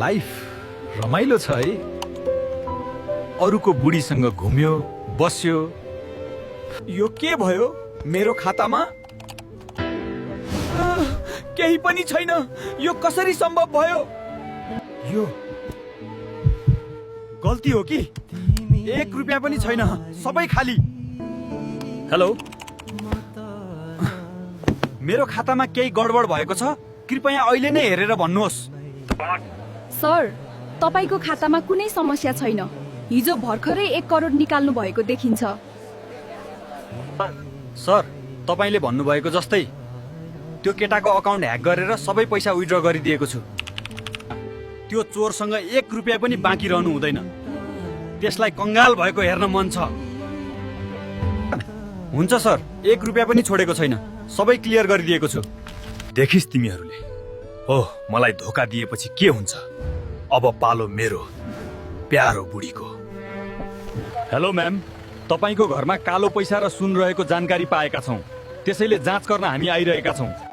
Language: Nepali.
लाइफ रमाइलो छ है। अरूको बुढीसँग घुम्यो बस्यो। यो के भयो मेरो खातामा? केही पनि छैन। यो कसरी सम्भव भयो? यो गल्ती हो कि? 1 रुपियाँ पनि छैन, सबै खाली। हेलो, मेरो खातामा केही गडबड भएको छ? कृपया अहिले नै हेरेर भन्नुहोस्। सर, तपाईको खातामा कुनै समस्या छैन। हिजो भर्खरै 1 करोड निकाल्नु भएको देखिन्छ। सर, तपाईले भन्नुभएको जस्तै त्यो केटाको अकाउन्ट ह्याक गरेर सबै पैसा विथड्र गरिदिएको छु। त्यो चोरसँग 1 रुपियाँ पनि बाँकी रहनु हुँदैन। त्यसलाई कंगाल भएको हेर्न मन छ। हुन्छ सर, 1 रुपियाँ पनि छोडेको छैन, सबै क्लियर गरिदिएको छु। देखिस् तिमीहरूले, ओह मलाई धोका दिएपछि के हुन्छ। अब पालो मेरो प्यारो बुढीको। हेलो म्याम, तपाईको घरमा कालो पैसा र सुन रहेको जानकारी पाएका छौँ। त्यसैले जाँच गर्न हामी आइरहेका छौँ।